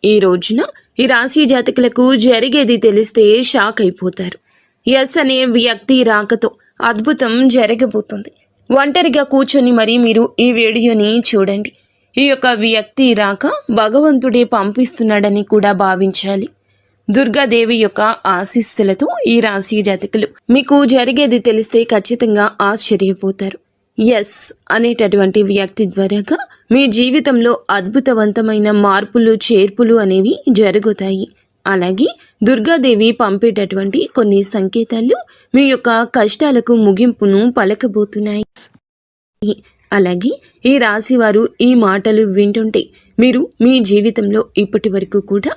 ఈ రోజున ఈ రాశి జాతకులకు జరిగేది తెలిస్తే షాక్ అయిపోతారు. ఎస్ అనే వ్యక్తి రాకతో అద్భుతం జరగబోతుంది. ఒంటరిగా కూర్చొని మరి మీరు ఈ వీడియోని చూడండి. ఈ యొక్క వ్యక్తి రాక భగవంతుడే పంపిస్తున్నాడని కూడా భావించాలి. దుర్గాదేవి యొక్క ఆశీస్సులతో ఈ రాశి జాతకులు మీకు జరిగేది తెలిస్తే ఖచ్చితంగా ఆశ్చర్యపోతారు. ఎస్ అనేటటువంటి వ్యక్తి ద్వారాగా మీ జీవితంలో అద్భుతవంతమైన మార్పులు చేర్పులు అనేవి జరుగుతాయి. అలాగే దుర్గాదేవి పంపేటటువంటి కొన్ని సంకేతాలు మీ యొక్క కష్టాలకు ముగింపును పలకబోతున్నాయి. అలాగే ఈ రాశి వారు ఈ మాటలు వింటుంటే మీరు మీ జీవితంలో ఇప్పటి వరకు కూడా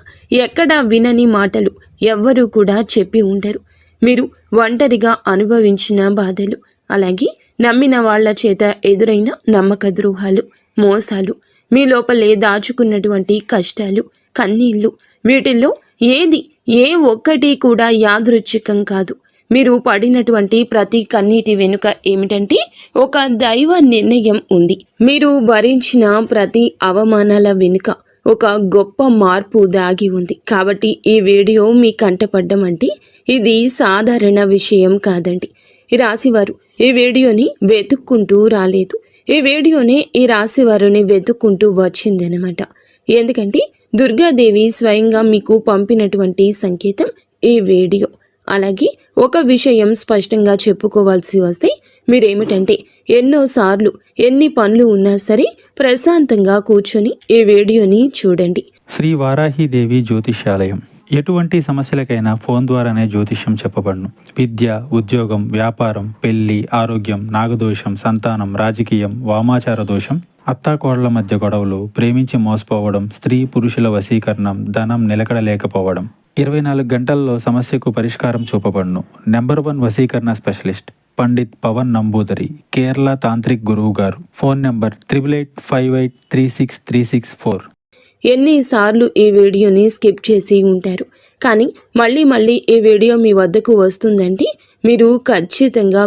ఎక్కడా వినని మాటలు ఎవ్వరూ కూడా చెప్పి ఉండరు. మీరు ఒంటరిగా అనుభవించిన బాధలు, అలాగే నమ్మిన వాళ్ల చేత ఎదురైన నమ్మక ద్రోహాలు, మోసాలు, మీ లోపలే దాచుకున్నటువంటి కష్టాలు, కన్నీళ్లు, వీటిల్లో ఏ ఒక్కటి కూడా యాదృచ్ఛికం కాదు. మీరు పడినటువంటి ప్రతి కన్నీటి వెనుక ఏమిటంటే ఒక దైవ నిర్ణయం ఉంది. మీరు భరించిన ప్రతి అవమానాల వెనుక ఒక గొప్ప మార్పు దాగి ఉంది. కాబట్టి ఈ వీడియో మీ కంటపడ్డం అంటే ఇది సాధారణ విషయం కాదండి. ఈ రాశివారు ఈ వీడియోని వెతుక్కుంటూ రాలేదు. ఈ వీడియోనే ఈ రాశివారుని వెతుక్కుంటూ వచ్చిందనమాట. ఎందుకంటే దుర్గాదేవి స్వయంగా మీకు పంపినటువంటి సంకేతం ఈ వీడియో. అలాగే ఒక విషయం స్పష్టంగా చెప్పుకోవాల్సి వస్తే మీరేమిటంటే ఎన్నోసార్లు ఎన్ని పనులు ఉన్నా సరే ప్రశాంతంగా కూర్చొని ఈ వీడియోని చూడండి. శ్రీ వారాహిదేవి జ్యోతిష్యాలయం. ఎటువంటి సమస్యలకైనా ఫోన్ ద్వారానే జ్యోతిష్యం చెప్పబడును. విద్య, ఉద్యోగం, వ్యాపారం, పెళ్లి, ఆరోగ్యం, నాగదోషం, సంతానం, రాజకీయం, వామాచార దోషం, అత్తాకోడళ్ల మధ్య గొడవలు, ప్రేమించి మోసపోవడం, స్త్రీ పురుషుల వశీకరణం, ధనం నిలకడలేకపోవడం, 24 గంటల్లో సమస్యకు పరిష్కారం చూపబడును. నెంబర్ 1 వశీకరణ స్పెషలిస్ట్ పండిత్ పవన్ నంబూదరి, కేరళ తాంత్రిక్ గురువు గారు. Phone number 8858363634. ఎన్నిసార్లు ఈ వీడియోని స్కిప్ చేసి ఉంటారు, కానీ మళ్ళీ ఈ వీడియో మీ వద్దకు వస్తుందంటే మీరు ఖచ్చితంగా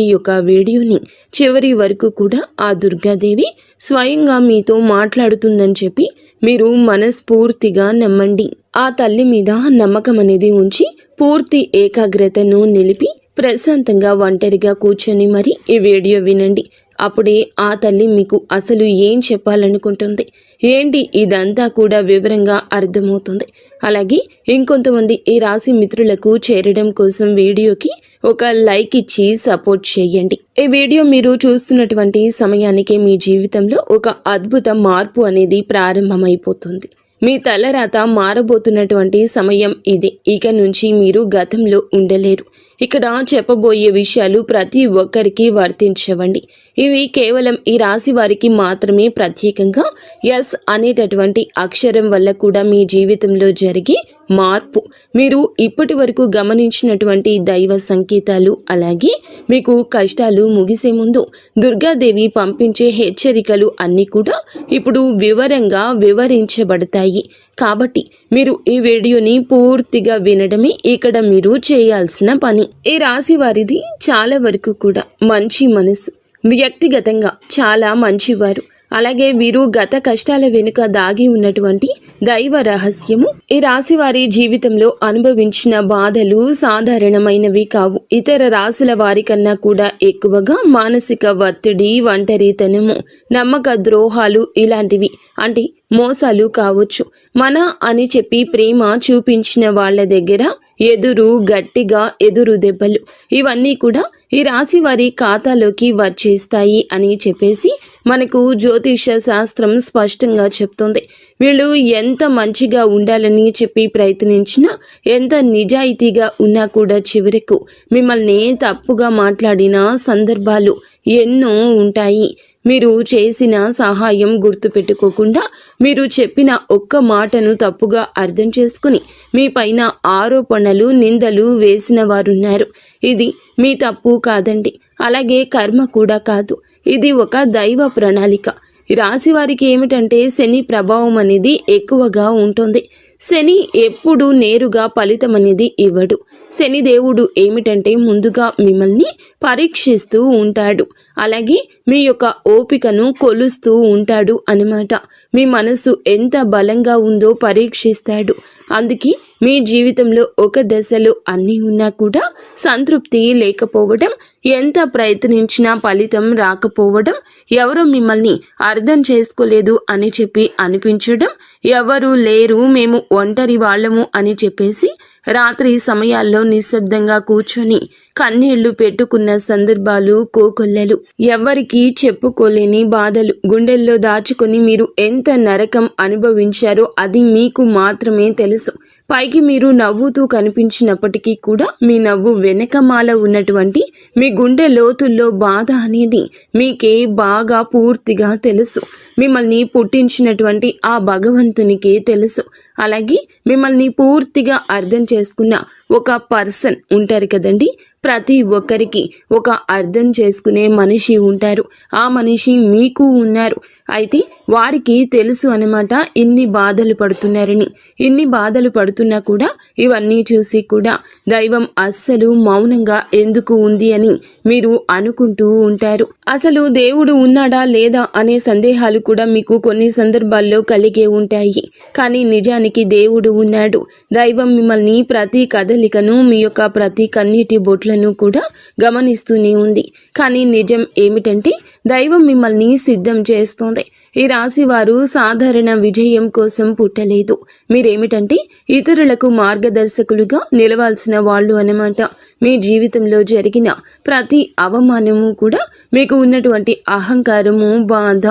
ఈ యొక్క వీడియోని చివరి వరకు కూడా ఆ దుర్గాదేవి స్వయంగా మీతో మాట్లాడుతుందని చెప్పి మీరు మనస్ఫూర్తిగా నమ్మండి. ఆ తల్లి మీద నమ్మకం అనేది ఉంచి పూర్తి ఏకాగ్రతను నిలిపి ప్రశాంతంగా ఒంటరిగా కూర్చొని మరి ఈ వీడియో వినండి. అప్పుడే ఆ తల్లి మీకు అసలు ఏం చెప్పాలనుకుంటుంది ఏంటి ఇదంతా కూడా వివరంగా అర్థమవుతుంది. అలాగే ఇంకొంతమంది ఈ రాశి మిత్రులకు చేరడం కోసం వీడియోకి ఒక లైక్ ఇచ్చి సపోర్ట్ చేయండి. ఈ వీడియో మీరు చూస్తున్నటువంటి సమయానికి మీ జీవితంలో ఒక అద్భుత మార్పు అనేది ప్రారంభమైపోతుంది. మీ తలరాత మారబోతున్నటువంటి సమయం ఇది. ఇక నుంచి మీరు గతంలో ఉండలేరు. ఇక్కడ చెప్పబోయే విషయాలు ప్రతి ఒక్కరికి వర్తించవండి. ఇవి కేవలం ఈ రాశి వారికి మాత్రమే ప్రత్యేకంగా ఎస్ అనేటటువంటి అక్షరం వల్ల కూడా మీ జీవితంలో జరిగే మార్పు, మీరు ఇప్పటి వరకు గమనించినటువంటి దైవ సంకేతాలు, అలాగే మీకు కష్టాలు ముగిసే ముందు దుర్గాదేవి పంపించే హెచ్చరికలు అన్నీ కూడా ఇప్పుడు వివరంగా వివరించబడతాయి. కాబట్టి మీరు ఈ వీడియోని పూర్తిగా వినడమే ఇక్కడ మీరు చేయాల్సిన పని. ఈ రాశి వారిది చాలా వరకు కూడా మంచి మనసు, వ్యక్తిగతంగా చాలా మంచివారు. అలాగే వీరు గత కష్టాల వెనుక దాగి ఉన్నటువంటి దైవ రహస్యము. ఈ రాశి వారి జీవితంలో అనుభవించిన బాధలు సాధారణమైనవి కావు. ఇతర రాశుల వారి కన్నా కూడా ఎక్కువగా మానసిక ఒత్తిడి, ఒంటరితనము, నమ్మక ద్రోహాలు ఇలాంటివి, అంటే మోసాలు కావచ్చు. మన అని చెప్పి ప్రేమ చూపించిన వాళ్ళ దగ్గర గట్టిగా ఎదురు దెబ్బలు, ఇవన్నీ కూడా ఈ రాశి వారి ఖాతాలోకి వచ్చేస్తాయి అని చెప్పేసి మనకు జ్యోతిష శాస్త్రం స్పష్టంగా చెప్తుంది. వీళ్ళు ఎంత మంచిగా ఉండాలని చెప్పి ప్రయత్నించినా, ఎంత నిజాయితీగా ఉన్నా కూడా చివరకు మిమ్మల్ని తప్పుగా మాట్లాడిన సందర్భాలు ఎన్నో ఉంటాయి. మీరు చేసిన సహాయం గుర్తుపెట్టుకోకుండా మీరు చెప్పిన ఒక్క మాటను తప్పుగా అర్థం చేసుకుని మీ పైన ఆరోపణలు, నిందలు వేసిన వారున్నారు. ఇది మీ తప్పు కాదండి, అలాగే కర్మ కూడా కాదు. ఇది ఒక దైవ ప్రణాళిక. రాశి వారికి ఏమిటంటే శని ప్రభావం అనేది ఎక్కువగా ఉంటుంది. శని ఎప్పుడు నేరుగా ఫలితం అనేది ఇవ్వడు. శనిదేవుడు ఏమిటంటే ముందుగా మిమ్మల్ని పరీక్షిస్తూ ఉంటాడు. అలాగే మీ యొక్క ఓపికను కొలుస్తూ ఉంటాడు అన్నమాట. మీ మనసు ఎంత బలంగా ఉందో పరీక్షిస్తాడు. అందుకే మీ జీవితంలో ఒక దశలో అన్నీ ఉన్నా కూడా సంతృప్తి లేకపోవడం, ఎంత ప్రయత్నించినా ఫలితం రాకపోవడం, ఎవరో మిమ్మల్ని అర్థం చేసుకోలేదు అని చెప్పి అనిపించడం, ఎవరు లేరు మేము ఒంటరి వాళ్ళము అని చెప్పేసి రాత్రి సమయాల్లో నిశ్శబ్దంగా కూర్చుని కన్నీళ్లు పెట్టుకున్న సందర్భాలు కోకొల్లలు. ఎవ్వరికీ చెప్పుకోలేని బాధలు గుండెల్లో దాచుకొని మీరు ఎంత నరకం అనుభవించారో అది మీకు మాత్రమే తెలుసు. పైకి మీరు నవ్వుతూ కనిపించినప్పటికీ కూడా మీ నవ్వు వెనకమాల ఉన్నటువంటి మీ గుండె లోతుల్లో బాధ అనేది మీకే బాగా పూర్తిగా తెలుసు. మిమ్మల్ని పుట్టించినటువంటి ఆ భగవంతునికే తెలుసు. అలాగే మిమ్మల్ని పూర్తిగా అర్థం చేసుకున్న ఒక పర్సన్ ఉంటారు కదండి. ప్రతి ఒక్కరికి ఒక అర్థం చేసుకునే మనిషి ఉంటారు. ఆ మనిషి మీకు ఉన్నారు. అయితే వారికి తెలుసు అన్నమాట ఇన్ని బాధలు పడుతున్నారని. ఇన్ని బాధలు పడుతున్నా కూడా ఇవన్నీ చూసి కూడా దైవం అస్సలు మౌనంగా ఎందుకు ఉంది అని మీరు అనుకుంటూ ఉంటారు. అసలు దేవుడు ఉన్నాడా లేదా అనే సందేహాలు కూడా మీకు కొన్ని సందర్భాల్లో కలిగే ఉంటాయి. కానీ నిజానికి దేవుడు ఉన్నాడు. దైవం మిమ్మల్ని ప్రతి కదలికను, మీ యొక్క ప్రతి కన్నీటి బొట్లను కూడా గమనిస్తూనే ఉంది. కానీ నిజం ఏమిటంటే దైవం మిమ్మల్ని సిద్ధం చేస్తోంది. ఈ రాశి వారు సాధారణ విజయం కోసం పుట్టలేదు. మీరేమిటంటే ఇతరులకు మార్గదర్శకులుగా నిలవాల్సిన వాళ్ళు అన్నమాట. మీ జీవితంలో జరిగిన ప్రతి అవమానము కూడా మీకు ఉన్నటువంటి అహంకారము, బాధ,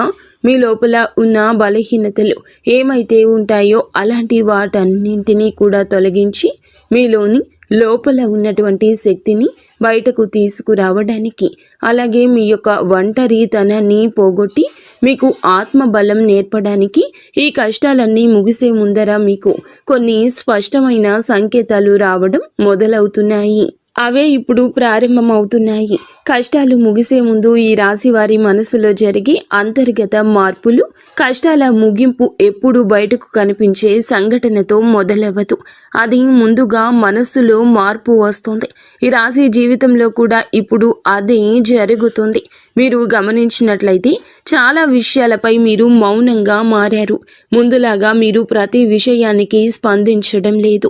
మీ లోపల ఉన్న బలహీనతలు ఏమైతే ఉంటాయో అలాంటి వాటన్నింటినీ కూడా తొలగించి మీలోని లోపల ఉన్నటువంటి శక్తిని బయటకు తీసుకురావడానికి, అలాగే మీ యొక్క ఒంటరితనాన్ని పోగొట్టి మీకు ఆత్మబలం నేర్పడానికి ఈ కష్టాలన్నీ ముగిసే ముందర మీకు కొన్ని స్పష్టమైన సంకేతాలు రావడం మొదలవుతున్నాయి. అవే ఇప్పుడు ప్రారంభమవుతున్నాయి. కష్టాలు ముగిసే ముందు ఈ రాశి వారి మనసులో జరిగే అంతర్గత మార్పులు, కష్టాల ముగింపు ఎప్పుడు బయటకు కనిపించే సంఘటనతో మొదలవ్వదు. అది ముందుగా మనస్సులో మార్పు వస్తుంది. ఈ రాశి జీవితంలో కూడా ఇప్పుడు అదే జరుగుతుంది. మీరు గమనించినట్లయితే చాలా విషయాలపై మీరు మౌనంగా మారారు. ముందులాగా మీరు ప్రతి విషయానికి స్పందించడం లేదు.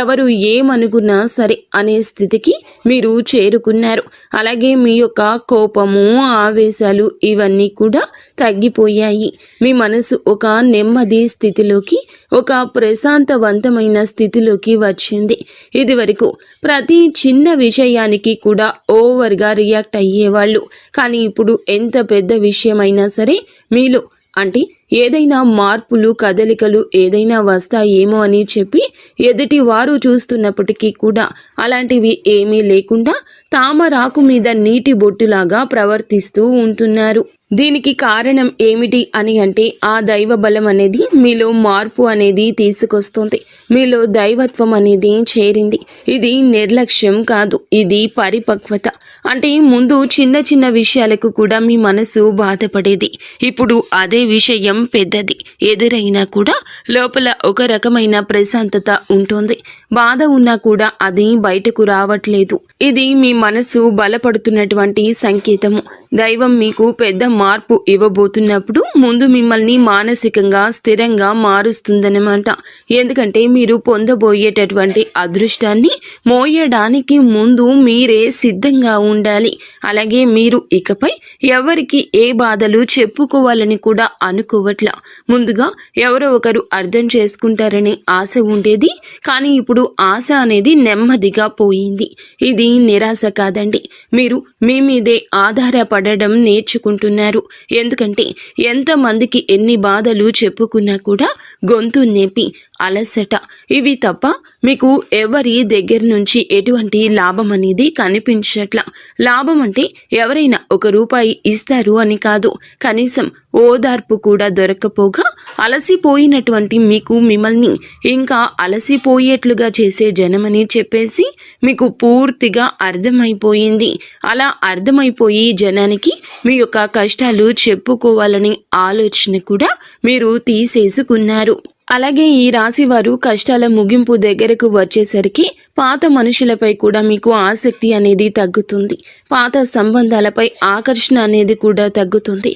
ఎవరు ఏమనుకున్నా సరే అనే స్థితికి మీరు చేరుకున్నారు. అలాగే మీ యొక్క కోపము, ఆవేశాలు ఇవన్నీ కూడా తగ్గిపోయాయి. మీ మనసు ఒక నెమ్మది స్థితిలోకి, ఒక ప్రశాంతవంతమైన స్థితిలోకి వచ్చింది. ఇది వరకు ప్రతి చిన్న విషయానికి కూడా ఓవర్గా రియాక్ట్ అయ్యేవాళ్ళు. కానీ ఇప్పుడు ఎంత పెద్ద విషయమైనా సరే మీలో అంటే ఏదైనా మార్పులు, కదలికలు ఏదైనా వస్తాయేమో అని చెప్పి ఎదుటి వారు చూస్తున్నప్పటికీ కూడా అలాంటివి ఏమీ లేకుండా తామరాకు మీద నీటి బొట్టులాగా ప్రవర్తిస్తూ ఉంటున్నారు. దీనికి కారణం ఏమిటి అని అంటే ఆ దైవ బలం అనేది మీలో మార్పు అనేది తీసుకొస్తుంది. మీలో దైవత్వం అనేది చేరింది. ఇది నిర్లక్ష్యం కాదు, ఇది పరిపక్వత. అంటే ముందు చిన్న చిన్న విషయాలకు కూడా మీ మనసు బాధపడేది. ఇప్పుడు అదే విషయం పెద్దది ఎదురైనా కూడా లోపల ఒక రకమైన ప్రశాంతత ఉంటుంది. బాధ ఉన్నా కూడా అది బయటకు రావట్లేదు. ఇది మీ మనసు బలపడుతున్నటువంటి సంకేతము. దైవం మీకు పెద్ద మార్పు ఇవ్వబోతున్నప్పుడు ముందు మిమ్మల్ని మానసికంగా స్థిరంగా మారుస్తుందన్నమాట. ఎందుకంటే మీరు పొందబోయేటటువంటి అదృష్టాన్ని మోయడానికి ముందు మీరే సిద్ధంగా ఉండాలి. అలాగే మీరు ఇకపై ఎవరికి ఏ బాధలు చెప్పుకోవాలని కూడా అనుకోవట్లా. ముందుగా ఎవరో ఒకరు అర్థం చేసుకుంటారని ఆశ ఉండేది. కానీ ఇప్పుడు ఆశ అనేది నెమ్మదిగా పోయింది. ఇది నిరాశ కాదండి. మీరు మీ మీదే ఆధారపడడం నేర్చుకుంటున్నారు. ఎందుకంటే ఎంతమందికి ఎన్ని బాధలు చెప్పుకున్నా కూడా గొంతు నేపి అలసట ఇవి తప్ప మీకు ఎవరి దగ్గర నుంచి ఎటువంటి లాభం అనేది కనిపించట్లా. లాభం అంటే ఎవరైనా ₹1 ఇస్తారు అని కాదు, కనీసం ఓదార్పు కూడా దొరకపోగా అలసిపోయినటువంటి మీకు మిమ్మల్ని ఇంకా అలసిపోయేట్లుగా చేసే జనమని చెప్పేసి మీకు పూర్తిగా అర్థమైపోయింది. అలా అర్థమైపోయి జనానికి మీ యొక్క కష్టాలు చెప్పుకోవాలని ఆలోచన కూడా మీరు తీసేసుకున్నారు. అలాగే ఈ రాశి వారు కష్టాల ముగింపు దగ్గరకు వచ్చేసరికి పాత మనుషులపై కూడా మీకు ఆసక్తి అనేది తగ్గుతుంది. పాత సంబంధాలపై ఆకర్షణ అనేది కూడా తగ్గుతుంది.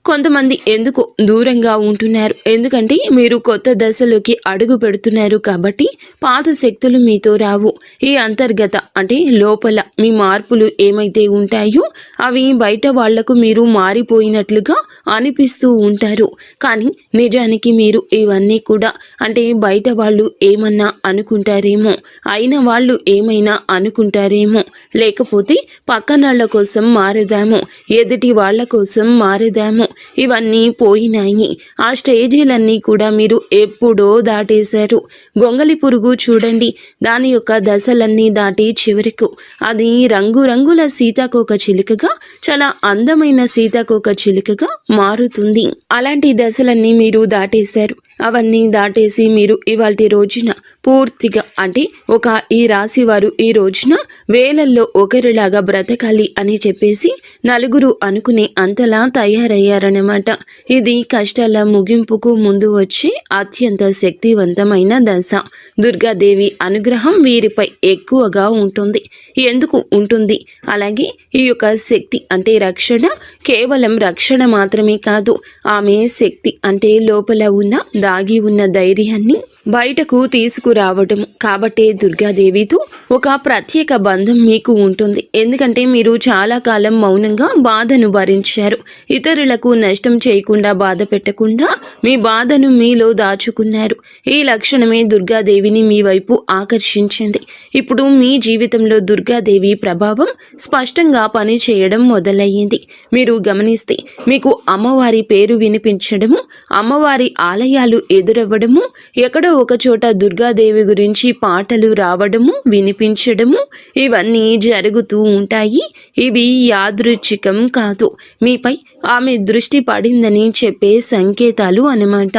కొంతమంది ఎందుకు దూరంగా ఉంటున్నారు, ఎందుకంటే మీరు కొత్త దశలోకి అడుగు పెడుతున్నారు కాబట్టి పాత శక్తులు మీతో రావు. ఈ అంతర్గత అంటే లోపల మీ మార్పులు ఏమైతే ఉంటాయో అవి బయట వాళ్లకు మీరు మారిపోయినట్లుగా అనిపిస్తూ ఉంటారు. కానీ నిజానికి మీరు ఇవన్నీ కూడా అంటే బయట వాళ్ళు ఏమన్నా అనుకుంటారేమో, అయిన వాళ్ళు ఏమైనా అనుకుంటారేమో, లేకపోతే పక్కనాళ్ల కోసం మారదామో, ఎదుటి వాళ్ళ కోసం మారదామో, ఇవన్నీ పోయినాయి. ఆ స్టేజీలన్నీ కూడా మీరు ఎప్పుడో దాటేశారు. గొంగలి పురుగు చూడండి, దాని యొక్క దశలన్నీ దాటి చివరకు అది రంగురంగుల సీతాకోక చిలుకగా, చాలా అందమైన సీతాకోక చిలుకగా మారుతుంది. అలాంటి దశలన్నీ మీరు దాటేశారు. అవన్నీ దాటేసి మీరు ఇవాల్టి రోజున పూర్తిగా అంటే ఈ రాశి వారు ఈ రోజున వేలల్లో ఒకరిలాగా బ్రతకాలి అని చెప్పేసి నలుగురు అనుకునే అంతలా తయారయ్యారన్నమాట. ఇది కష్టాల ముగింపుకు ముందు వచ్చే అత్యంత శక్తివంతమైన దశ. దుర్గాదేవి అనుగ్రహం వీరిపై ఎక్కువగా ఉంటుంది. ఎందుకు ఉంటుంది? అలాగే ఈ యొక్క శక్తి అంటే రక్షణ కేవలం రక్షణ మాత్రమే కాదు, ఆమె శక్తి అంటే లోపల ఉన్న దాగి ఉన్న ధైర్యాన్ని బయటకు తీసుకురావటం. కాబట్టే దుర్గాదేవితో ఒక ప్రత్యేక బంధం మీకు ఉంటుంది. ఎందుకంటే మీరు చాలా కాలం మౌనంగా బాధను భరించారు. ఇతరులకు నష్టం చేయకుండా, బాధ పెట్టకుండా మీ బాధను మీలో దాచుకున్నారు. ఈ లక్షణమే దుర్గాదేవిని మీ వైపు ఆకర్షించింది. ఇప్పుడు మీ జీవితంలో దుర్గాదేవి ప్రభావం స్పష్టంగా పనిచేయడం మొదలయ్యింది. మీరు గమనిస్తే మీకు అమ్మవారి పేరు వినిపించడము, అమ్మవారి ఆలయాలు ఎదురవ్వడము, ఎక్కడో ఒక చోట దుర్గాదేవి గురించి పాటలు రావడము, వినిపించడము, ఇవన్నీ జరుగుతూ ఉంటాయి. ఇవి యాదృచ్ఛికం కాదు, మీపై ఆమె దృష్టి పడిందని చెప్పే సంకేతాలు అన్నమాట.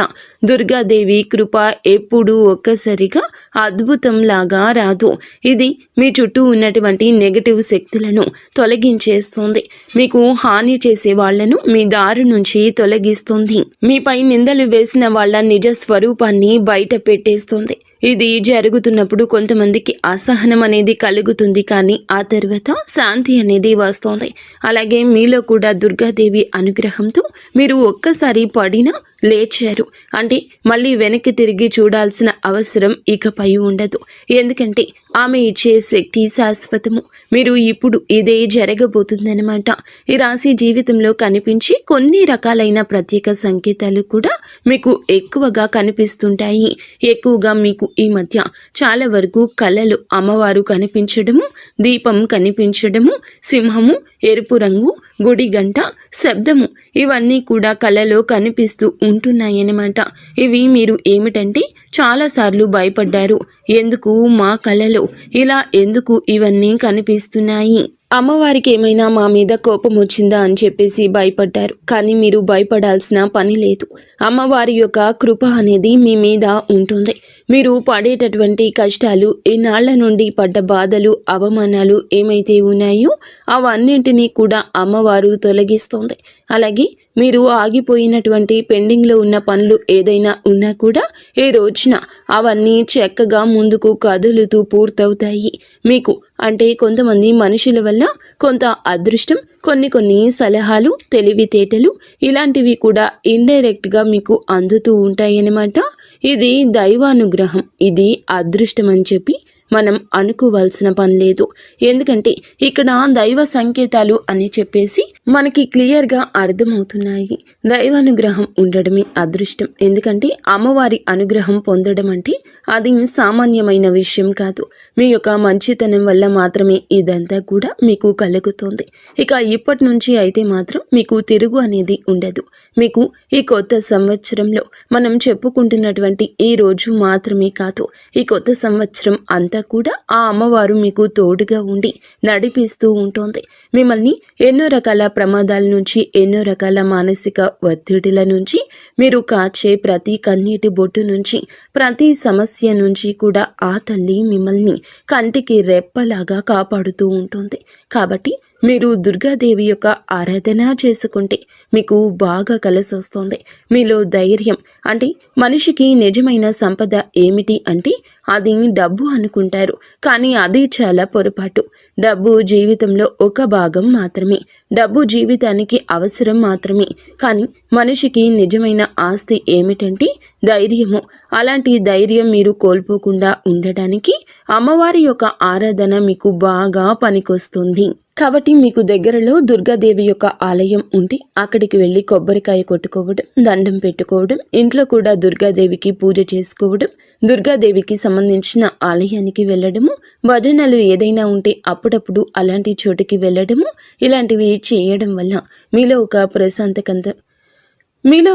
దుర్గాదేవి కృప ఎప్పుడూ ఒక్కసారిగా అద్భుతంలాగా రాదు. ఇది మీ చుట్టూ ఉన్నటువంటి నెగటివ్ శక్తులను తొలగించేస్తుంది. మీకు హాని చేసే వాళ్లను మీ దారి నుంచి తొలగిస్తుంది. మీపై నిందలు వేసిన వాళ్ళ నిజ స్వరూపాన్ని బయట పెట్టేస్తుంది. ఇది జరుగుతున్నప్పుడు కొంతమందికి అసహనం అనేది కలుగుతుంది, కానీ ఆ తర్వాత శాంతి అనేది వస్తుంది. అలాగే మీలో కూడా దుర్గాదేవి అనుగ్రహంతో మీరు ఒక్కసారి పడినా లేచారు అంటే మళ్ళీ వెనక్కి తిరిగి చూడాల్సిన అవసరం ఇకపై ఉండదు. ఎందుకంటే ఆమె ఇచ్చే శక్తి శాశ్వతము. మీరు ఇప్పుడు ఇదే జరగబోతుందన్నమాట. ఈ రాశి జీవితంలో కనిపించి కొన్ని రకాలైన ప్రత్యేక సంకేతాలు కూడా మీకు ఎక్కువగా కనిపిస్తుంటాయి. ఎక్కువగా మీకు ఈ మధ్య చాలా వరకు కళలు అమ్మవారు కనిపించడము, దీపం కనిపించడము, సింహము, ఎరుపు రంగు, గుడి గంట, శబ్దము, ఇవన్నీ కూడా కళలో కనిపిస్తూ ఉంటున్నాయన్నమాట. ఇవి మీరు ఏమిటంటే చాలాసార్లు భయపడ్డారు. ఎందుకు మా కళలో ఇలా ఎందుకు ఇవన్నీ కనిపిస్తున్నాయి, అమ్మవారికి ఏమైనా మా మీద కోపం వచ్చిందా అని చెప్పేసి భయపడ్డారు. కానీ మీరు భయపడాల్సిన పని లేదు. అమ్మవారి యొక్క కృప అనేది మీ మీద ఉంటుంది. మీరు పడేటటువంటి కష్టాలు, ఈనాళ్ల నుండి పడ్డ బాధలు, అవమానాలు ఏమైతే ఉన్నాయో అవన్నింటినీ కూడా అమ్మవారు తొలగిస్తుంది. అలాగే మీరు ఆగిపోయినటువంటి పెండింగ్లో ఉన్న పనులు ఏదైనా ఉన్నా కూడా ఈ రోజున అవన్నీ చక్కగా ముందుకు కదులుతూ పూర్తవుతాయి. మీకు అంటే కొంతమంది మనుషుల వల్ల కొంత అదృష్టం, కొన్ని సలహాలు, తెలివితేటలు ఇలాంటివి కూడా ఇండైరెక్ట్గా మీకు అందుతూ ఉంటాయన్నమాట. ఇది దైవానుగ్రహం, ఇది అదృష్టం అని చెప్పి మనం అనుకోవాల్సిన పని లేదు. ఎందుకంటే ఇక్కడ దైవ సంకేతాలు అని చెప్పేసి మనకి క్లియర్గా అర్థమవుతున్నాయి. దైవానుగ్రహం ఉండడమే అదృష్టం. ఎందుకంటే అమ్మవారి అనుగ్రహం పొందడం అంటే అది సామాన్యమైన విషయం కాదు. మీ యొక్క మంచితనం వల్ల మాత్రమే ఇదంతా కూడా మీకు కలుగుతుంది. ఇక ఇప్పటి నుంచి అయితే మాత్రం మీకు తిరుగు అనేది ఉండదు. మీకు ఈ కొత్త సంవత్సరంలో మనం చెప్పుకుంటున్నటువంటి ఈ రోజు మాత్రమే కాదు, ఈ కొత్త సంవత్సరం అంతా కూడా ఆ అమ్మవారు మీకు తోడుగా ఉండి నడిపిస్తూ ఉంటుంది. మిమ్మల్ని ఎన్నో రకాల ప్రమాదాల నుంచి, ఎన్నో రకాల మానసిక ఒత్తిడిల నుంచి, మీరు కాచే ప్రతి కన్నీటి బొట్టు నుంచి, ప్రతి సమస్య నుంచి కూడా ఆ తల్లి మిమ్మల్ని కంటికి రెప్పలాగా కాపాడుతూ ఉంటుంది. కాబట్టి మీరు దుర్గాదేవి యొక్క ఆరాధన చేసుకుంటే మీకు బాగా కలిసి వస్తుంది. మీలో ధైర్యం అంటే మనిషికి నిజమైన సంపద ఏమిటి అంటే అది డబ్బు అనుకుంటారు, కానీ అది చాలా పొరపాటు. డబ్బు జీవితంలో ఒక భాగం మాత్రమే, డబ్బు జీవితానికి అవసరం మాత్రమే. కానీ మనిషికి నిజమైన ఆస్తి ఏమిటంటే ధైర్యము. అలాంటి ధైర్యం మీరు కోల్పోకుండా ఉండడానికి అమ్మవారి యొక్క ఆరాధన మీకు బాగా పనికొస్తుంది. కాబట్టి మీకు దగ్గరలో దుర్గాదేవి యొక్క ఆలయం ఉంటే అక్కడికి వెళ్ళి కొబ్బరికాయ కొట్టుకోవడం, దండం పెట్టుకోవడం, ఇంట్లో కూడా దుర్గాదేవికి పూజ చేసుకోవడం, దుర్గాదేవికి సంబంధించిన ఆలయానికి వెళ్ళడము, భజనలు ఏదైనా ఉంటే అప్పుడప్పుడు అలాంటి చోటుకి వెళ్ళడము, ఇలాంటివి చేయడం వల్ల మీలో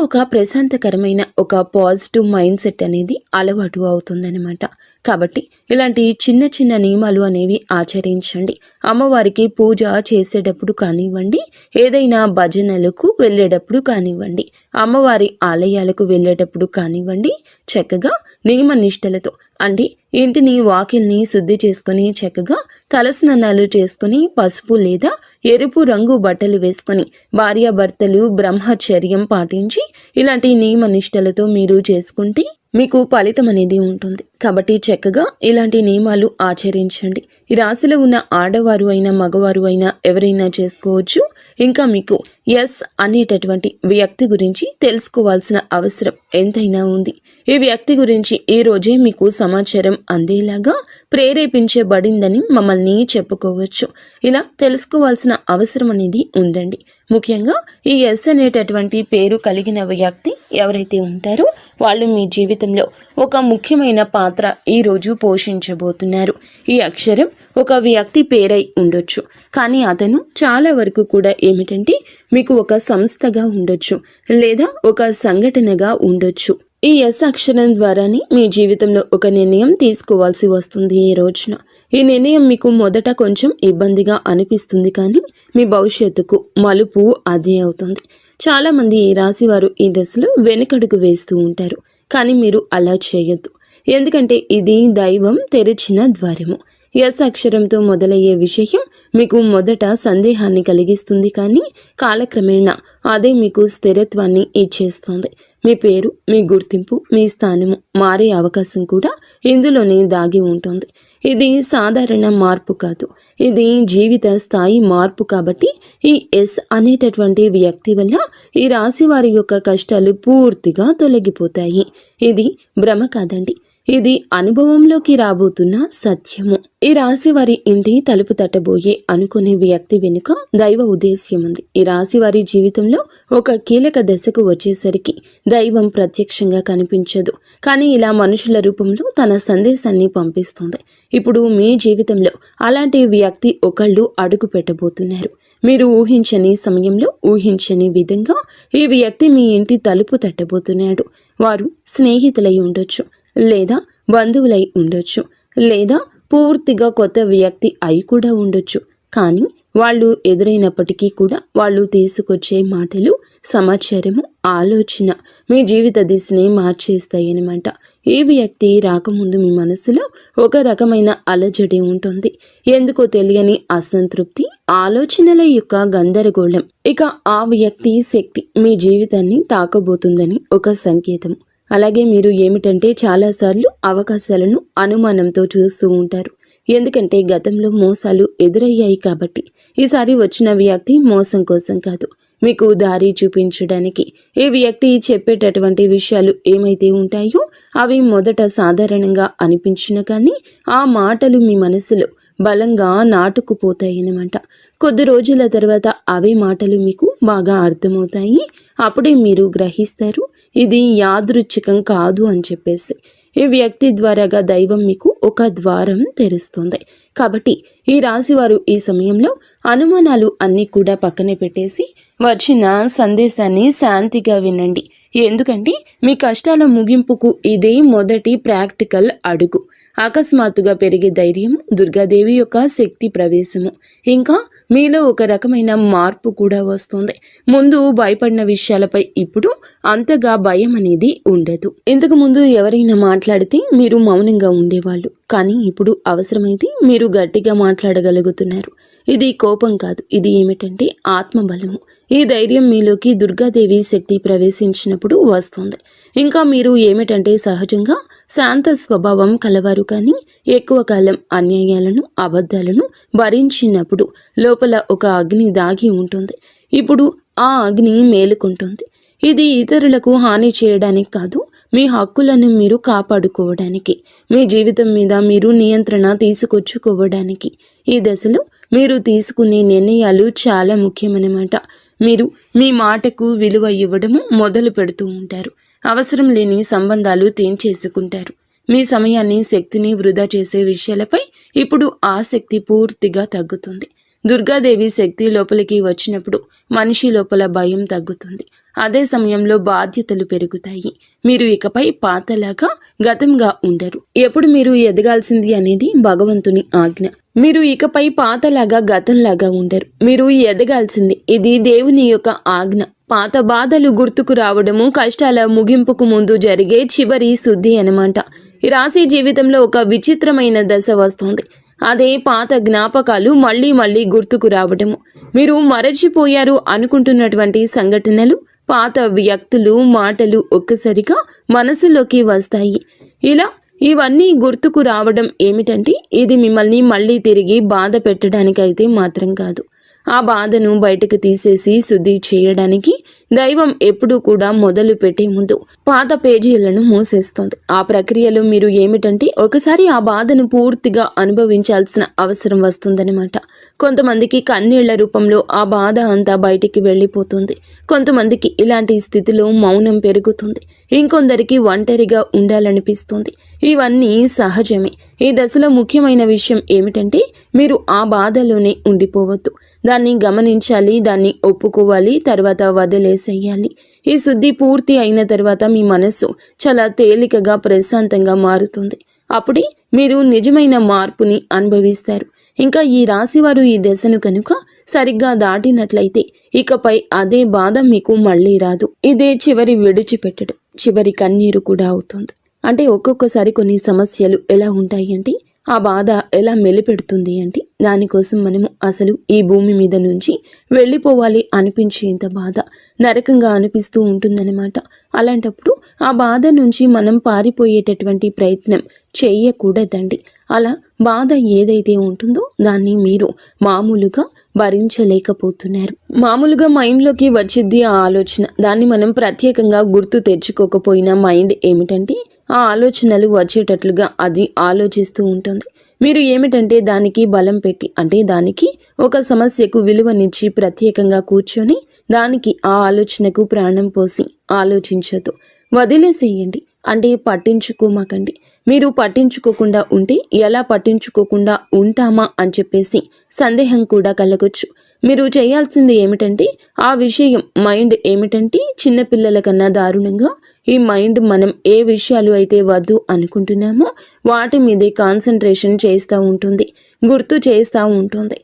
ఒక ప్రశాంతకరమైన ఒక పాజిటివ్ మైండ్ సెట్ అనేది అలవాటు అవుతుందన్నమాట. కాబట్టి ఇలాంటి చిన్న చిన్న నియమాలు అనేవి ఆచరించండి. అమ్మవారికి పూజ చేసేటప్పుడు కానివ్వండి, ఏదైనా భజనలకు వెళ్ళేటప్పుడు కానివ్వండి, అమ్మవారి ఆలయాలకు వెళ్ళేటప్పుడు కానివ్వండి, చక్కగా నియమ నిష్టలతో అంటే ఇంటిని వాకిల్ని శుద్ధి చేసుకుని చక్కగా తలస్నానాలు చేసుకుని పసుపు లేదా ఎరుపు రంగు బట్టలు వేసుకొని భార్యాభర్తలు బ్రహ్మచర్యం పాటించి ఇలాంటి నియమ నిష్టలతో మీరు చేసుకుంటే మీకు ఫలితం అనేది ఉంటుంది. కాబట్టి చక్కగా ఇలాంటి నియమాలు ఆచరించండి. ఈ రాశిలో ఉన్న ఆడవారు అయినా మగవారు అయినా ఎవరైనా చేసుకోవచ్చు. ఇంకా మీకు ఎస్ అనేటటువంటి వ్యక్తి గురించి తెలుసుకోవాల్సిన అవసరం ఎంతైనా ఉంది. ఈ వ్యక్తి గురించి ఈ రోజే మీకు సమాచారం అందేలాగా ప్రేరేపించబడిందని మమ్మల్ని చెప్పుకోవచ్చు. ఇలా తెలుసుకోవాల్సిన అవసరం అనేది ఉందండి. ముఖ్యంగా ఈ ఎస్ అనేటటువంటి పేరు కలిగిన వ్యక్తి ఎవరైతే ఉంటారో వాళ్ళు మీ జీవితంలో ఒక ముఖ్యమైన పాత్ర ఈరోజు పోషించబోతున్నారు. ఈ అక్షరం ఒక వ్యక్తి పేరై ఉండొచ్చు, కానీ అతను చాలా వరకు కూడా ఏమిటంటే మీకు ఒక సంస్థగా ఉండొచ్చు లేదా ఒక సంఘటనగా ఉండొచ్చు. ఈ ఎస్ అక్షరం ద్వారానే మీ జీవితంలో ఒక నిర్ణయం తీసుకోవాల్సి వస్తుంది. ఈ రోజున ఈ నిర్ణయం మీకు మొదట కొంచెం ఇబ్బందిగా అనిపిస్తుంది, కానీ మీ భవిష్యత్తుకు మలుపు అదే అవుతుంది. చాలామంది ఈ రాశి వారు ఈ దశలో వెనుకడుగు వేస్తూ ఉంటారు, కానీ మీరు అలా చేయొద్దు. ఎందుకంటే ఇది దైవం తెరిచిన ద్వారము. ఎస్ అక్షరంతో మొదలయ్యే విషయం మీకు మొదట సందేహాన్ని కలిగిస్తుంది, కానీ కాలక్రమేణా అదే మీకు స్థిరత్వాన్ని ఇచ్చేస్తుంది. మీ పేరు, మీ గుర్తింపు, మీ స్థానము మారే అవకాశం కూడా ఇందులోనే దాగి ఉంటుంది. ఇది సాధారణ మార్పు కాదు, ఇది జీవిత స్థాయి మార్పు. కాబట్టి ఈ ఎస్ అనేటటువంటి వ్యక్తి వల్ల ఈ రాశి వారి యొక్క కష్టాలు పూర్తిగా తొలగిపోతాయి. ఇది భ్రమ కాదండి, ఇది అనుభవంలోకి రాబోతున్న సత్యము. ఈ రాశి వారి ఇంటి తలుపు తట్టబోయే అనుకునే వ్యక్తి వెనుక దైవ ఉద్దేశ్యం ఉంది. ఈ రాశి వారి జీవితంలో ఒక కీలక దశకు వచ్చేసరికి దైవం ప్రత్యక్షంగా కనిపించదు, కానీ ఇలా మనుషుల రూపంలో తన సందేశాన్ని పంపిస్తుంది. ఇప్పుడు మీ జీవితంలో అలాంటి వ్యక్తి ఒకళ్ళు అడుగు పెట్టబోతున్నారు. మీరు ఊహించని సమయంలో ఊహించని విధంగా ఈ వ్యక్తి మీ ఇంటి తలుపు తట్టబోతున్నాడు. వారు స్నేహితులై ఉండొచ్చు, లేదా బంధువులై ఉండొచ్చు, లేదా పూర్తిగా కొత్త వ్యక్తి అయి కూడా ఉండొచ్చు. కానీ వాళ్ళు ఎదురైనప్పటికీ కూడా వాళ్ళు తీసుకొచ్చే మాటలు, సమాచారము, ఆలోచన మీ జీవిత దిశని మార్చేస్తాయన్నమాట. ఈ వ్యక్తి రాకముందు మీ మనసులో ఒక రకమైన అలజడి ఉంటుంది. ఎందుకో తెలియని అసంతృప్తి, ఆలోచనల యొక్క గందరగోళం. ఇక ఆ వ్యక్తి శక్తి మీ జీవితాన్ని తాకబోతుందని ఒక సంకేతం. అలాగే మీరు ఏమిటంటే చాలాసార్లు అవకాశాలను అనుమానంతో చూస్తూ ఉంటారు. ఎందుకంటే గతంలో మోసాలు ఎదురయ్యాయి కాబట్టి. ఈసారి వచ్చిన వ్యక్తి మోసం కోసం కాదు, మీకు దారి చూపించడానికి. ఈ వ్యక్తి చెప్పేటటువంటి విషయాలు ఏమైతే ఉంటాయో అవి మొదట సాధారణంగా అనిపించిన కానీ ఆ మాటలు మీ మనసులో బలంగా నాటుకుపోతాయన్నమాట. కొద్ది రోజుల తర్వాత అవే మాటలు మీకు బాగా అర్థమవుతాయి. అప్పుడే మీరు గ్రహిస్తారు ఇది యాదృచ్ఛికం కాదు అని చెప్పేసి. ఈ వ్యక్తి ద్వారాగా దైవం మీకు ఒక ద్వారం తెరుస్తుంది. కాబట్టి ఈ రాశివారు ఈ సమయంలో అనుమానాలు అన్నీ కూడా పక్కనే పెట్టేసి వచ్చిన సందేశాన్ని శాంతిగా వినండి. ఎందుకంటే మీ కష్టాల ముగింపుకు ఇదే మొదటి ప్రాక్టికల్ అడుగు. అకస్మాత్తుగా పెరిగే ధైర్యం, దుర్గాదేవి యొక్క శక్తి ప్రవేశము, ఇంకా మీలో ఒక రకమైన మార్పు కూడా వస్తుంది. ముందు భయపడిన విషయాలపై ఇప్పుడు అంతగా భయం అనేది ఉండదు. ఇంతకు ముందు ఎవరైనా మాట్లాడితే మీరు మౌనంగా ఉండేవాళ్ళు, కానీ ఇప్పుడు అవసరమైతే మీరు గట్టిగా మాట్లాడగలుగుతున్నారు. ఇది కోపం కాదు, ఇది ఏమిటంటే ఆత్మబలము. ఈ ధైర్యం మీలోకి దుర్గాదేవి శక్తి ప్రవేశించినప్పుడు వస్తుంది. ఇంకా మీరు ఏమిటంటే సహజంగా శాంత స్వభావం కలవారు, కానీ ఎక్కువ కాలం అన్యాయాలను అబద్ధాలను భరించినప్పుడు లోపల ఒక అగ్ని దాగి ఉంటుంది. ఇప్పుడు ఆ అగ్ని మేలుకుంటుంది. ఇది ఇతరులకు హాని చేయడానికి కాదు, మీ హక్కులను మీరు కాపాడుకోవడానికి, మీ జీవితం మీద మీరు నియంత్రణ తీసుకొచ్చుకోవడానికి. ఈ దశలో మీరు తీసుకునే నిర్ణయాలు చాలా ముఖ్యమన్నమాట. మీరు మీ మాటకు విలువ ఇవ్వడము మొదలు పెడుతూ ఉంటారు. అవసరం లేని సంబంధాలు తెంచేసుకుంటారు. మీ సమయాన్ని శక్తిని వృధా చేసే విషయాలపై ఇప్పుడు ఆసక్తి పూర్తిగా తగ్గుతుంది. దుర్గాదేవి శక్తి లోపలికి వచ్చినప్పుడు మనిషి లోపల భయం తగ్గుతుంది. అదే సమయంలో బాధ్యతలు పెరుగుతాయి. మీరు ఇకపై పాతలాగా గతంగా ఉండరు. ఎప్పుడు మీరు ఎదగాల్సింది అనేది భగవంతుని ఆజ్ఞ. మీరు ఇకపై పాతలాగా గతంలాగా ఉండరు. మీరు ఎదగాల్సింది, ఇది దేవుని యొక్క ఆజ్ఞ. పాత బాధలు గుర్తుకు రావడము కష్టాల ముగింపుకు ముందు జరిగే చివరి శుద్ధి అన్నమాట. ఈ రాశి జీవితంలో ఒక విచిత్రమైన దశ వస్తుంది. అదే పాత జ్ఞాపకాలు మళ్ళీ మళ్ళీ గుర్తుకు రావడము. మీరు మరచిపోయారు అనుకుంటున్నటువంటి సంఘటనలు, పాత వ్యక్తులు, మాటలు ఒక్కసారిగా మనసులోకి వస్తాయి. ఇలా ఇవన్నీ గుర్తుకు రావడం ఏమిటంటే ఇది మిమ్మల్ని మళ్ళీ తిరిగి బాధ పెట్టడానికైతే మాత్రం కాదు. ఆ బాధను బయటకు తీసేసి శుద్ధి చేయడానికి దైవం ఎప్పుడూ కూడా మొదలు పెట్టే ముందు పాత పేజీలను మూసేస్తుంది. ఆ ప్రక్రియలో మీరు ఏమిటంటే ఒకసారి ఆ బాధను పూర్తిగా అనుభవించాల్సిన అవసరం వస్తుందన్నమాట. కొంతమందికి కన్నీళ్ల రూపంలో ఆ బాధ అంతా బయటికి వెళ్ళిపోతుంది. కొంతమందికి ఇలాంటి స్థితిలో మౌనం పెరుగుతుంది. ఇంకొందరికి ఒంటరిగా ఉండాలనిపిస్తుంది. ఇవన్నీ సహజమే. ఈ దశలో ముఖ్యమైన విషయం ఏమిటంటే మీరు ఆ బాధలోనే ఉండిపోవద్దు. దాన్ని గమనించాలి, దాన్ని ఒప్పుకోవాలి, తర్వాత వదిలేసేయాలి. ఈ శుద్ధి పూర్తి అయిన తర్వాత మీ మనస్సు చాలా తేలికగా ప్రశాంతంగా మారుతుంది. అప్పుడే మీరు నిజమైన మార్పుని అనుభవిస్తారు. ఇంకా ఈ రాశివారు ఈ దశను కనుక సరిగ్గా దాటినట్లయితే ఇకపై అదే బాధ మీకు మళ్ళీ రాదు. ఇదే చివరి విడిచిపెట్టడం, చివరి కన్నీరు కూడా అవుతుంది. అంటే ఒక్కొక్కసారి కొన్ని సమస్యలు ఎలా ఉంటాయి అంటే ఆ బాధ ఎలా మెలిపెడుతుంది అంటే దానికోసం మనము అసలు ఈ భూమి మీద నుంచి వెళ్ళిపోవాలి అనిపించేంత బాధ నరకంగా అనిపిస్తూ ఉంటుందన్నమాట. అలాంటప్పుడు ఆ బాధ నుంచి మనం పారిపోయేటటువంటి ప్రయత్నం చేయకూడదండి. అలా బాధ ఏదైతే ఉంటుందో దాన్ని మీరు మామూలుగా భరించలేకపోతున్నారు. మామూలుగా మైండ్లోకి వచ్చిద్ది ఆ ఆలోచన. దాన్ని మనం ప్రత్యేకంగా గుర్తు తెచ్చుకోకపోయినా మైండ్ ఏమిటంటే ఆ ఆలోచనలు వచ్చేటట్లుగా అది ఆలోచిస్తూ ఉంటుంది. మీరు ఏమిటంటే దానికి బలం పెట్టి, అంటే దానికి ఒక సమస్యకు విలువనిచ్చి ప్రత్యేకంగా కూర్చొని దానికి ఆ ఆలోచనకు ప్రాణం పోసి ఆలోచించొద్దు. వదిలేసేయండి. అంటే పట్టించుకోమాకండి. మీరు పట్టించుకోకుండా ఉంటే ఎలా పట్టించుకోకుండా ఉంటామా అని చెప్పేసి సందేహం కూడా కలగొచ్చు. మీరు చేయాల్సింది ఏమిటంటే ఆ విషయం మైండ్ ఏమిటంటే చిన్నపిల్లల కన్నా దారుణంగా ఈ మైండ్ మనం ఏ విషయాలు అయితే వద్దు అనుకుంటున్నామో వాటి మీదే కాన్సన్ట్రేషన్ చేస్తూ ఉంటుంది, గుర్తు చేస్తూ ఉంటుంది.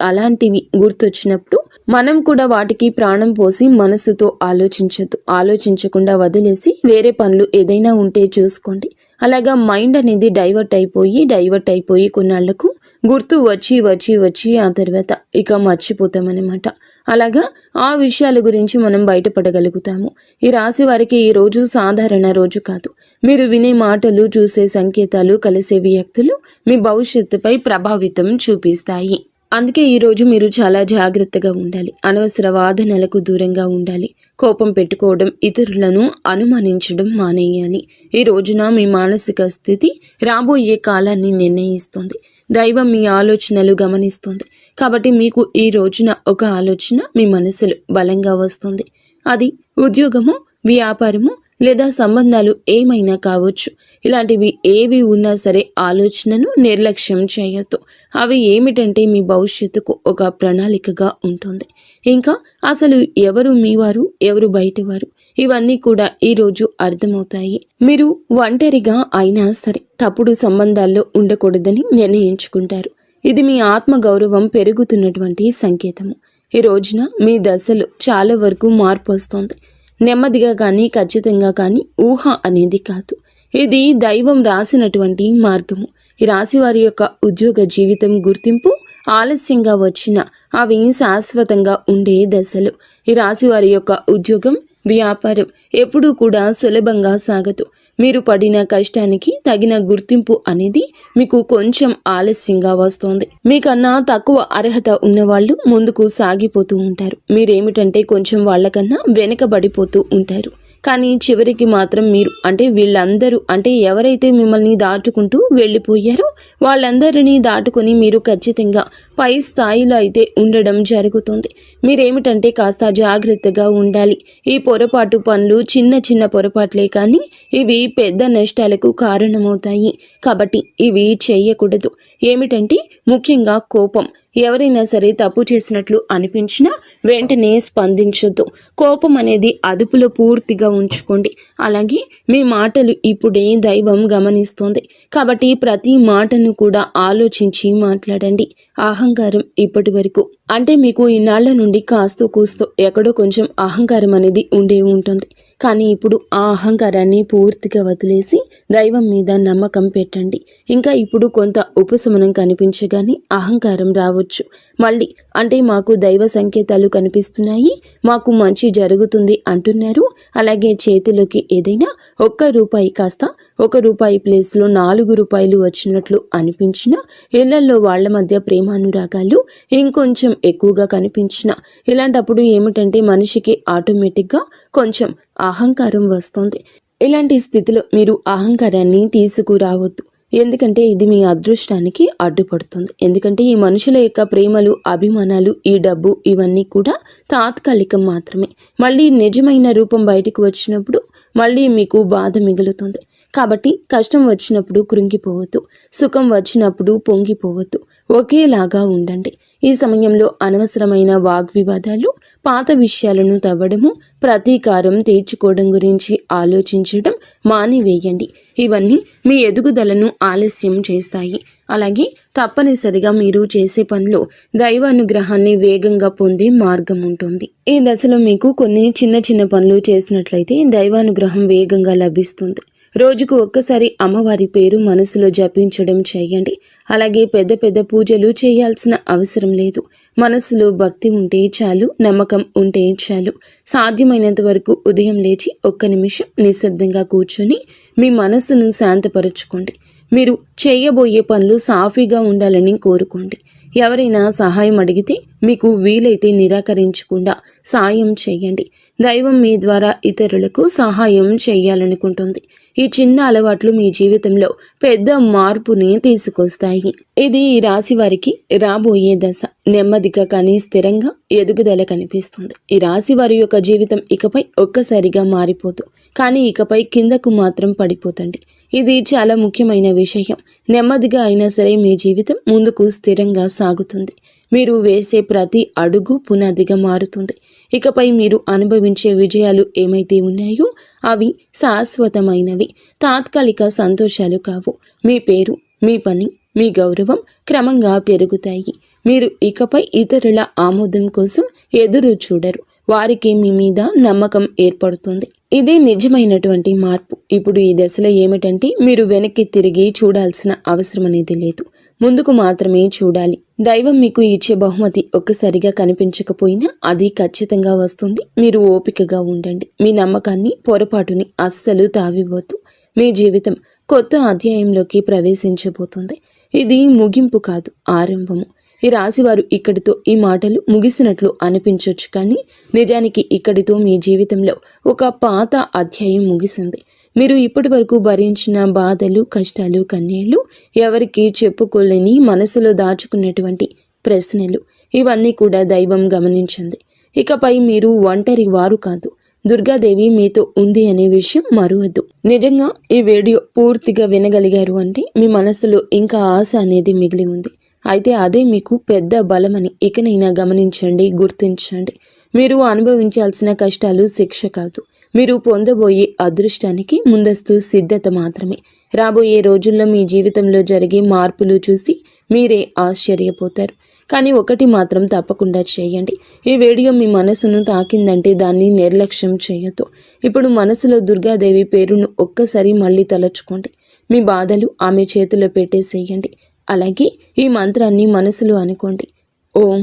అలాంటివి గుర్తొచ్చినప్పుడు మనం కూడా వాటికి ప్రాణం పోసి మనసుతో ఆలోచించొద్దు. ఆలోచించకుండా వదిలేసి వేరే పనులు ఏదైనా ఉంటే చూసుకోండి. అలాగా మైండ్ అనేది డైవర్ట్ అయిపోయి కొన్నాళ్లకు గుర్తు వచ్చి ఆ తర్వాత ఇక మర్చిపోతామన్నమాట. అలాగా ఆ విషయాల గురించి మనం బయటపడగలుగుతాము. ఈ రాశి వారికి ఈ రోజు సాధారణ రోజు కాదు. మీరు వినే మాటలు, చూసే సంకేతాలు, కలిసే వ్యక్తులు మీ భవిష్యత్తుపై ప్రభావితం చూపిస్తాయి. అందుకే ఈరోజు మీరు చాలా జాగ్రత్తగా ఉండాలి. అనవసర వాదనలకు దూరంగా ఉండాలి. కోపం పెట్టుకోవడం, ఇతరులను అనుమానించడం మానేయాలి. ఈ రోజున మీ మానసిక స్థితి రాబోయే కాలాన్ని నిర్ణయిస్తుంది. దైవం మీ ఆలోచనలు గమనిస్తుంది. కాబట్టి మీకు ఈ రోజున ఒక ఆలోచన మీ మనసులో బలంగా వస్తుంది. అది ఉద్యోగము, వ్యాపారము లేదా సంబంధాలు ఏమైనా కావచ్చు. ఇలాంటివి ఏవి ఉన్నా సరే ఆలోచనను నిర్లక్ష్యం చేయొద్దు. అవి ఏమిటంటే మీ భవిష్యత్తుకు ఒక ప్రణాళికగా ఉంటుంది. ఇంకా అసలు ఎవరు మీవారు, ఎవరు బయటవారు, ఇవన్నీ కూడా ఈరోజు అర్థమవుతాయి. మీరు ఒంటరిగా అయినా సరే తప్పుడు సంబంధాల్లో ఉండకూడదని నిర్ణయించుకుంటారు. ఇది మీ ఆత్మగౌరవం పెరుగుతున్నటువంటి సంకేతము. ఈ రోజున మీ దశలో చాలా వరకు మార్పు వస్తుంది. నెమ్మదిగా కానీ ఖచ్చితంగా కానీ ఊహ అనేది కాదు. ఇది దైవం రాసినటువంటి మార్గము. ఈ రాశి వారి యొక్క ఉద్యోగ జీవితం గుర్తింపు ఆలస్యంగా వచ్చినా అవి శాశ్వతంగా ఉండే దశలు. ఈ రాశి వారి యొక్క ఉద్యోగం, వ్యాపారం ఎప్పుడూ కూడా సులభంగా సాగదు. మీరు పడిన కష్టానికి తగిన గుర్తింపు అనేది మీకు కొంచెం ఆలస్యంగా వస్తుంది. మీకన్నా తక్కువ అర్హత ఉన్నవాళ్ళు ముందుకు సాగిపోతూ ఉంటారు. మీరేమిటంటే కొంచెం వాళ్ళకన్నా వెనకబడిపోతూ ఉంటారు. కానీ చివరికి మాత్రం మీరు వీళ్ళందరూ ఎవరైతే మిమ్మల్ని దాటుకుంటూ వెళ్ళిపోయారో వాళ్ళందరినీ దాటుకొని మీరు ఖచ్చితంగా పై స్థాయిలో అయితే ఉండడం జరుగుతుంది. మీరేమిటంటే కాస్త జాగ్రత్తగా ఉండాలి. ఈ పొరపాటు పనులు చిన్న చిన్న పొరపాట్లే కానీ ఇవి పెద్ద నష్టాలకు కారణమవుతాయి. కాబట్టి ఇవి చేయకూడదు. ఏమిటంటే ముఖ్యంగా కోపం. ఎవరైనా సరే తప్పు చేసినట్లు అనిపించినా వెంటనే స్పందించొద్దు. కోపం అనేది అదుపులో పూర్తిగా ఉంచుకోండి. అలాగే మీ మాటలు ఇప్పుడే దైవం గమనిస్తోంది. కాబట్టి ప్రతి మాటను కూడా ఆలోచించి మాట్లాడండి. అహంకారం ఇప్పటి వరకు మీకు ఇన్నాళ్ల నుండి కాస్తో కూస్తో ఎక్కడో కొంచెం అహంకారం అనేది ఉండే ఉంటుంది. కానీ ఇప్పుడు ఆ అహంకారాన్ని పూర్తిగా వదిలేసి దైవం మీద నమ్మకం పెట్టండి. ఇంకా ఇప్పుడు కొంత ఉపశమనం కనిపించగానే అహంకారం రావచ్చు. మళ్ళీ మాకు దైవ సంకేతాలు కనిపిస్తున్నాయి, మాకు మంచి జరుగుతుంది అంటున్నారు. అలాగే చేతిలోకి ఏదైనా ₹1 కాస్త ₹1 ప్లేస్లో ₹4 వచ్చినట్లు అనిపించిన, ఇళ్లలో వాళ్ల మధ్య ప్రేమానురాగాలు ఇంకొంచెం ఎక్కువగా కనిపించిన, ఇలాంటప్పుడు ఏమిటంటే మనిషికి ఆటోమేటిక్గా కొంచెం అహంకారం వస్తుంది. ఇలాంటి స్థితిలో మీరు అహంకారాన్ని తీసుకురావద్దు. ఎందుకంటే ఇది మీ అదృష్టానికి అడ్డుపడుతుంది. ఎందుకంటే ఈ మనుషుల యొక్క ప్రేమలు, అభిమానాలు, ఈ డబ్బు ఇవన్నీ కూడా తాత్కాలికం మాత్రమే. మళ్ళీ నిజమైన రూపం బయటికి వచ్చినప్పుడు మళ్ళీ మీకు బాధ మిగులుతుంది. కాబట్టి కష్టం వచ్చినప్పుడు కృంగిపోవద్దు, సుఖం వచ్చినప్పుడు పొంగిపోవద్దు. ఒకేలాగా ఉండండి. ఈ సమయంలో అనవసరమైన వాగ్వివాదాలు, పాత విషయాలను తవ్వడము, ప్రతీకారం తీర్చుకోవడం గురించి ఆలోచించడం మానివేయండి. ఇవన్నీ మీ ఎదుగుదలను ఆలస్యం చేస్తాయి. అలాగే తప్పనిసరిగా మీరు చేసే పనిలో దైవానుగ్రహాన్ని వేగంగా పొందే మార్గం ఉంటుంది. ఈ దశలో మీకు కొన్ని చిన్న చిన్న పనులు చేసినట్లయితే దైవానుగ్రహం వేగంగా లభిస్తుంది. రోజుకు ఒక్కసారి అమ్మవారి పేరు మనసులో జపించడం చేయండి. అలాగే పెద్ద పెద్ద పూజలు చేయాల్సిన అవసరం లేదు. మనసులో భక్తి ఉంటే చాలు, నమ్మకం ఉంటే చాలు. సాధ్యమైనంత వరకు ఉదయం లేచి 1 నిమిషం నిశ్శబ్దంగా కూర్చొని మీ మనసును శాంతపరచుకోండి. మీరు చేయబోయే పనులు సాఫీగా ఉండాలని కోరుకోండి. ఎవరైనా సహాయం అడిగితే మీకు వీలైతే నిరాకరించకుండా సాయం చేయండి. దైవం మీ ద్వారా ఇతరులకు సహాయం చేయాలనుకుంటుంది. ఈ చిన్న అలవాట్లు మీ జీవితంలో పెద్ద మార్పుని తీసుకొస్తాయి. ఇది ఈ రాశి వారికి రాబోయే దశ. నెమ్మదిగా కానీ స్థిరంగా ఎదుగుదల కనిపిస్తుంది. ఈ రాశి వారి యొక్క జీవితం ఇకపై ఒక్కసారిగా మారిపోదు, కానీ ఇకపై కిందకు మాత్రం పడిపోతండి. ఇది చాలా ముఖ్యమైన విషయం. నెమ్మదిగా అయినా సరే మీ జీవితం ముందుకు స్థిరంగా సాగుతుంది. మీరు వేసే ప్రతి అడుగు పునాదిగా మారుతుంది. ఇకపై మీరు అనుభవించే విజయాలు ఏమైతే ఉన్నాయో అవి శాశ్వతమైనవి, తాత్కాలిక సంతోషాలు కావు. మీ పేరు, మీ పని, మీ గౌరవం క్రమంగా పెరుగుతాయి. మీరు ఇకపై ఇతరుల ఆమోదం కోసం ఎదురు చూడరు. వారికి మీ మీద నమ్మకం ఏర్పడుతుంది. ఇదే నిజమైనటువంటి మార్పు. ఇప్పుడు ఈ దశలో ఏమిటంటే మీరు వెనక్కి తిరిగి చూడాల్సిన అవసరం అనేది లేదు, ముందుకు మాత్రమే చూడాలి. దైవం మీకు ఇచ్చే బహుమతి ఒక్కసారిగా కనిపించకపోయినా అది ఖచ్చితంగా వస్తుంది. మీరు ఓపికగా ఉండండి. మీ నమ్మకాన్ని, పొరపాటుని అస్సలు తావివ్వద్దు. మీ జీవితం కొత్త అధ్యాయంలోకి ప్రవేశించబోతుంది. ఇది ముగింపు కాదు, ఆరంభము. ఈ రాశివారు ఇక్కడితో ఈ మాటలు ముగిసినట్లు అనిపించవచ్చు, కానీ నిజానికి ఇక్కడితో మీ జీవితంలో ఒక పాత అధ్యాయం ముగిసింది. మీరు ఇప్పటి వరకు భరించిన బాధలు, కష్టాలు, కన్నీళ్లు, ఎవరికి చెప్పుకోలేని మనసులో దాచుకున్నటువంటి ప్రశ్నలు, ఇవన్నీ కూడా దైవం గమనించింది. ఇకపై మీరు ఒంటరి వారు కాదు, దుర్గాదేవి మీతో ఉంది అనే విషయం మరువద్దు. నిజంగా ఈ వీడియో పూర్తిగా వినగలిగారు అంటే మీ మనసులో ఇంకా ఆశ అనేది మిగిలి ఉంది. అయితే అదే మీకు పెద్ద బలమని ఇకనైనా గమనించండి, గుర్తించండి. మీరు అనుభవించాల్సిన కష్టాలు శిక్ష కాదు, మీరు పొందబోయే అదృష్టానికి ముందస్తు సిద్ధత మాత్రమే. రాబోయే రోజుల్లో మీ జీవితంలో జరిగే మార్పులు చూసి మీరే ఆశ్చర్యపోతారు. కానీ ఒకటి మాత్రం తప్పకుండా చేయండి. ఈ వీడియో మీ మనసును తాకిందంటే దాన్ని నిర్లక్ష్యం చేయొద్దు. ఇప్పుడు మనసులో దుర్గాదేవి పేరును ఒక్కసారి మళ్ళీ తలచుకోండి. మీ బాధలు ఆమె చేతిలో పెట్టేసేయండి. అలాగే ఈ మంత్రాన్ని మనసులో అనుకోండి. ఓం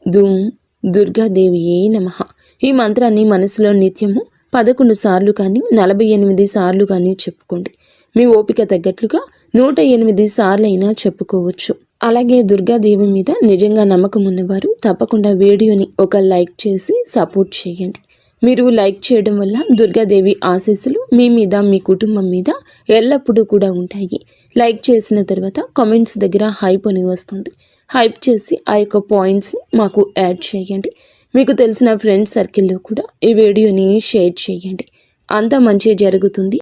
ధూమ్ దుర్గాదేవియే నమః. ఈ మంత్రాన్ని మనసులో నిత్యము 11 సార్లు కానీ 48 సార్లు కానీ చెప్పుకోండి. మీ ఓపిక తగ్గట్లుగా 108 సార్లైనా చెప్పుకోవచ్చు. అలాగే దుర్గాదేవి మీద నిజంగా నమ్మకం ఉన్నవారు తప్పకుండా వీడియోని ఒక లైక్ చేసి సపోర్ట్ చేయండి. మీరు లైక్ చేయడం వల్ల దుర్గాదేవి ఆశీస్సులు మీ మీద మీ కుటుంబం మీద ఎల్లప్పుడూ కూడా ఉంటాయి. లైక్ చేసిన తర్వాత కామెంట్స్ దగ్గర హైప్ అని వస్తుంది. హైప్ చేసి ఆ యొక్క పాయింట్స్ని మాకు యాడ్ చేయండి. మీకు తెలిసిన ఫ్రెండ్స్ సర్కిల్లో కూడా ఈ వీడియోని షేర్ చేయండి. అంతా మంచి జరుగుతుంది.